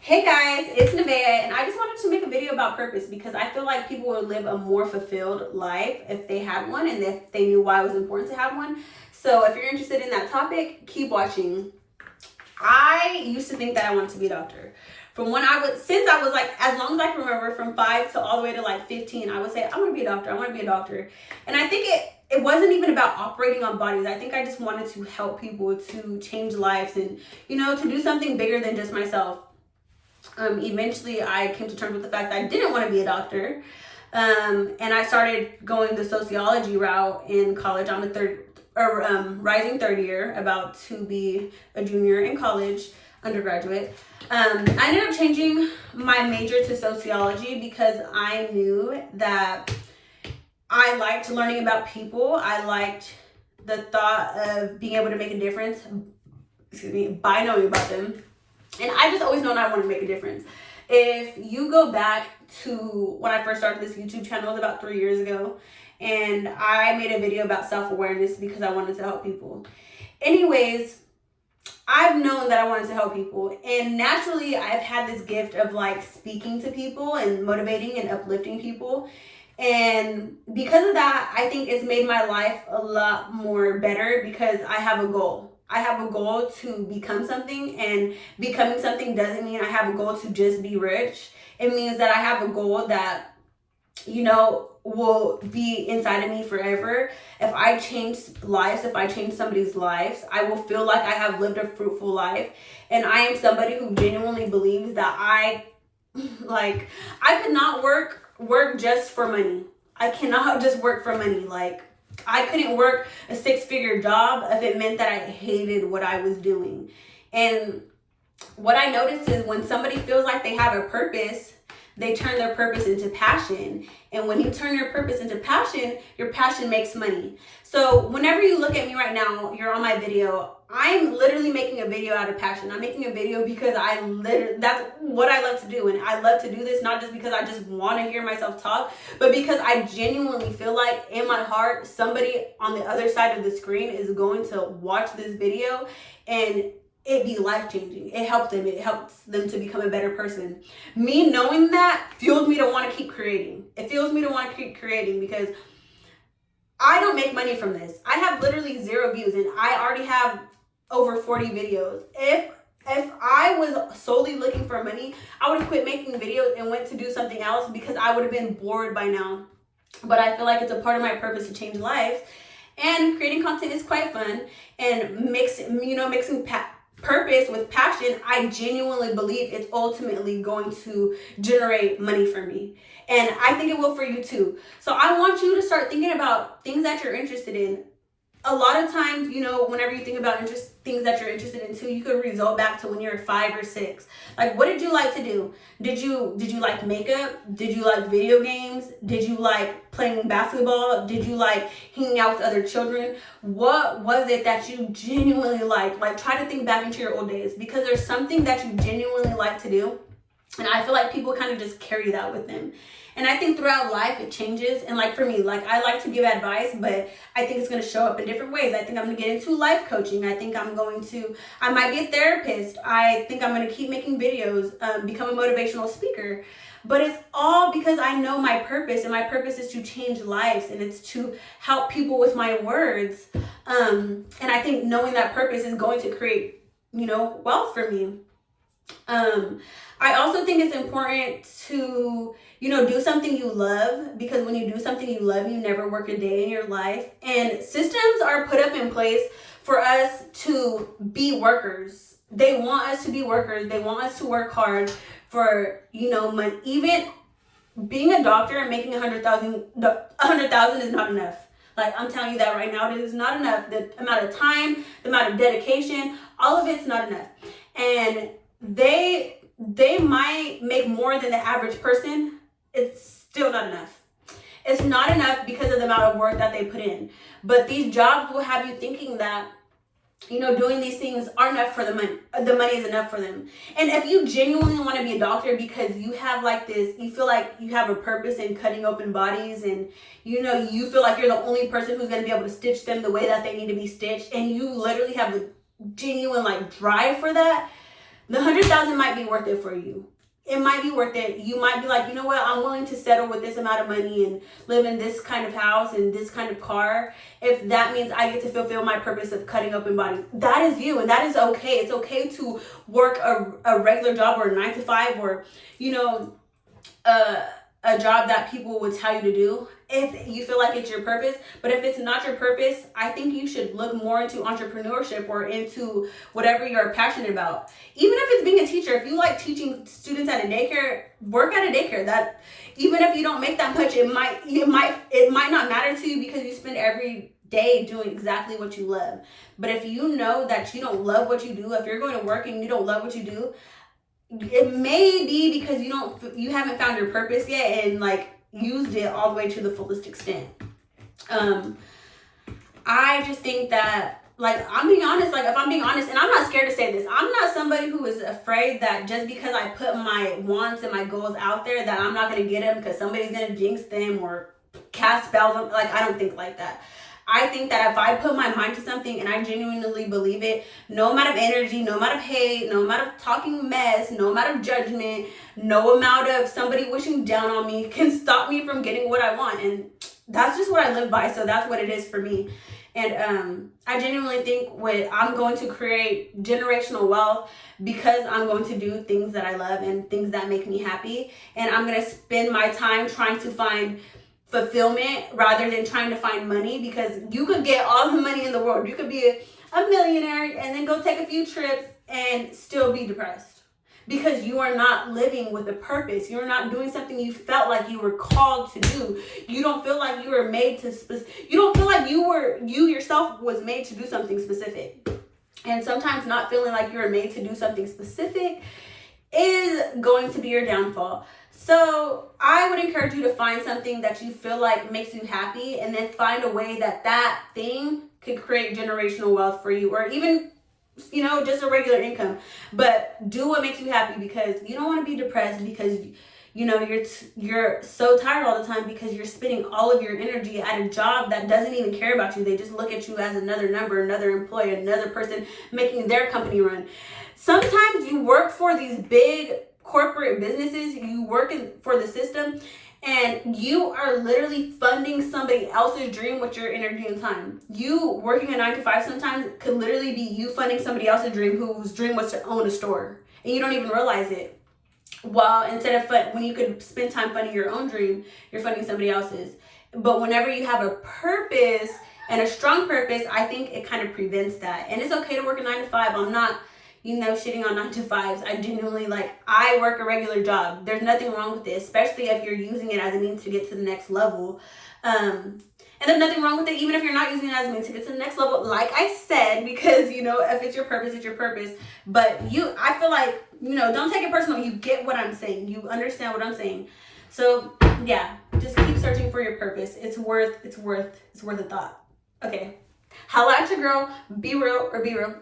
Hey guys, it's Nevaeh, and I just wanted to make a video about purpose because I feel like people would live a more fulfilled life if they had one and if they knew why it was important to have one. So if you're interested in that topic, keep watching. I used to think that I wanted to be a doctor. Since I was like, as long as I can remember, from 5 to all the way to like 15, I would say, I want to be a doctor, I want to be a doctor. And I think it wasn't even about operating on bodies. I think I just wanted to help people to change lives and, to do something bigger than just myself. Eventually I came to terms with the fact that I didn't want to be a doctor. And I started going the sociology route in college. I'm a rising third year, about to be a junior in college, undergraduate. I ended up changing my major to sociology because I knew that I liked learning about people. I liked the thought of being able to make a difference, by knowing about them. And I just always known I want to make a difference. If you go back to when I first started this YouTube channel, it was about 3 years ago, and I made a video about self-awareness because I wanted to help people. Anyways, I've known that I wanted to help people, and naturally I've had this gift of like speaking to people and motivating and uplifting people. And because of that, I think it's made my life a lot more better because I have a goal. I have a goal to become something, and becoming something doesn't mean I have a goal to just be rich. It means that I have a goal that, will be inside of me forever. If I change lives, if I change somebody's lives, I will feel like I have lived a fruitful life. And I am somebody who genuinely believes that I could not work just for money. I cannot just work for money. I couldn't work a 6-figure job if it meant that I hated what I was doing. And what I noticed is when somebody feels like they have a purpose, they turn their purpose into passion. And when you turn your purpose into passion, your passion makes money. So whenever you look at me right now, you're on my video, I'm literally making a video out of passion. I'm making a video because that's what I love to do. And I love to do this not just because I just want to hear myself talk, but because I genuinely feel like in my heart, somebody on the other side of the screen is going to watch this video and it be life-changing. It helps them to become a better person. Me knowing that fuels me to want to keep creating. It fuels me to want to keep creating because I don't make money from this. I have literally 0 views and I already have over 40 videos. If I was solely looking for money, I would have quit making videos and went to do something else because I would have been bored by now. But I feel like it's a part of my purpose to change lives, and creating content is quite fun. And mixing purpose with passion, I genuinely believe it's ultimately going to generate money for me. And I think it will for you too. So I want you to start thinking about things that you're interested in. A lot of times, whenever you think about things that you're interested in too, you could result back to when you're 5 or 6. Like, what did you like to do? Did you like makeup? Did you like video games? Did you like playing basketball? Did you like hanging out with other children? What was it that you genuinely liked? Like, try to think back into your old days, because there's something that you genuinely like to do. And I feel like people kind of just carry that with them. And I think throughout life it changes. And for me, I like to give advice, but I think it's going to show up in different ways. I think I'm going to get into life coaching. I think I might be a therapist. I think I'm going to keep making videos, become a motivational speaker. But it's all because I know my purpose, and my purpose is to change lives, and it's to help people with my words. And I think knowing that purpose is going to create, wealth for me. I also think it's important to, do something you love, because when you do something you love, you never work a day in your life. And systems are put up in place for us to be workers. They want us to be workers. They want us to work hard for, money. Even being a doctor and making $100,000 is not enough. I'm telling you that right now, it is not enough. The amount of time, the amount of dedication, all of it's not enough. And they might make more than the average person. It's still not enough. It's not enough because of the amount of work that they put in. But these jobs will have you thinking that, doing these things aren't enough for the money. The money is enough for them. And if you genuinely want to be a doctor because you have you feel like you have a purpose in cutting open bodies, and you feel like you're the only person who's going to be able to stitch them the way that they need to be stitched, and you literally have the genuine drive for that, The 100,000 might be worth it for you. It might be worth it. You might be like, you know what, I'm willing to settle with this amount of money and live in this kind of house and this kind of car if that means I get to fulfill my purpose of cutting open bodies. That is you, and that is okay. It's okay to work a regular job or a 9 to 5 or, you know, a job that people would tell you to do if you feel like it's your purpose. But if it's not your purpose, I think you should look more into entrepreneurship or into whatever you're passionate about. Even if it's being a teacher, if you like teaching students at a daycare, work at a daycare. That even if you don't make that much, it might not matter to you because you spend every day doing exactly what you love. But if you know that you don't love what you do, if you're going to work and you don't love what you do, it may be because you haven't found your purpose yet and like used it all the way to the fullest extent. I just think that, like, I'm being honest, like if I'm being honest, and I'm not scared to say this, I'm not somebody who is afraid that just because I put my wants and my goals out there that I'm not going to get them because somebody's going to jinx them or cast spells on. Like, I don't think like that. I think that if I put my mind to something and I genuinely believe it, no amount of energy, no amount of hate, no amount of talking mess, no amount of judgment, no amount of somebody wishing down on me can stop me from getting what I want. And that's just what I live by. So that's what it is for me. And I genuinely think I'm going to create generational wealth because I'm going to do things that I love and things that make me happy. And I'm going to spend my time trying to find fulfillment rather than trying to find money, because you could get all the money in the world. You could be a millionaire and then go take a few trips and still be depressed because you are not living with a purpose. You're not doing something you felt like you were called to do. You don't feel like you were made to you don't feel like you yourself was made to do something specific. And sometimes not feeling like you were made to do something specific is going to be your downfall. So I would encourage you to find something that you feel like makes you happy, and then find a way that thing could create generational wealth for you, or even, you know, just a regular income. But do what makes you happy, because you don't want to be depressed because, you know, you're so tired all the time because you're spending all of your energy at a job that doesn't even care about you. They just look at you as another number, another employee, another person making their company run. Sometimes you work for these big corporate businesses, you work for the system, and you are literally funding somebody else's dream with your energy and time. You working a 9 to 5 sometimes could literally be you funding somebody else's dream whose dream was to own a store, and you don't even realize it. Well, instead of when you could spend time funding your own dream, you're funding somebody else's. But whenever you have a purpose and a strong purpose, I think it kind of prevents that. And it's okay to work a 9 to 5. I'm not, you know, shitting on 9 to 5s. I genuinely, I work a regular job. There's nothing wrong with it, especially if you're using it as a means to get to the next level. And there's nothing wrong with it, even if you're not using it as a means to get to the next level, like I said, because, you know, if it's your purpose, it's your purpose. But I feel like, you know, don't take it personal. You get what I'm saying. You understand what I'm saying. So yeah, just keep searching for your purpose. It's worth a thought. Okay. Holla at your girl. Be real or be real.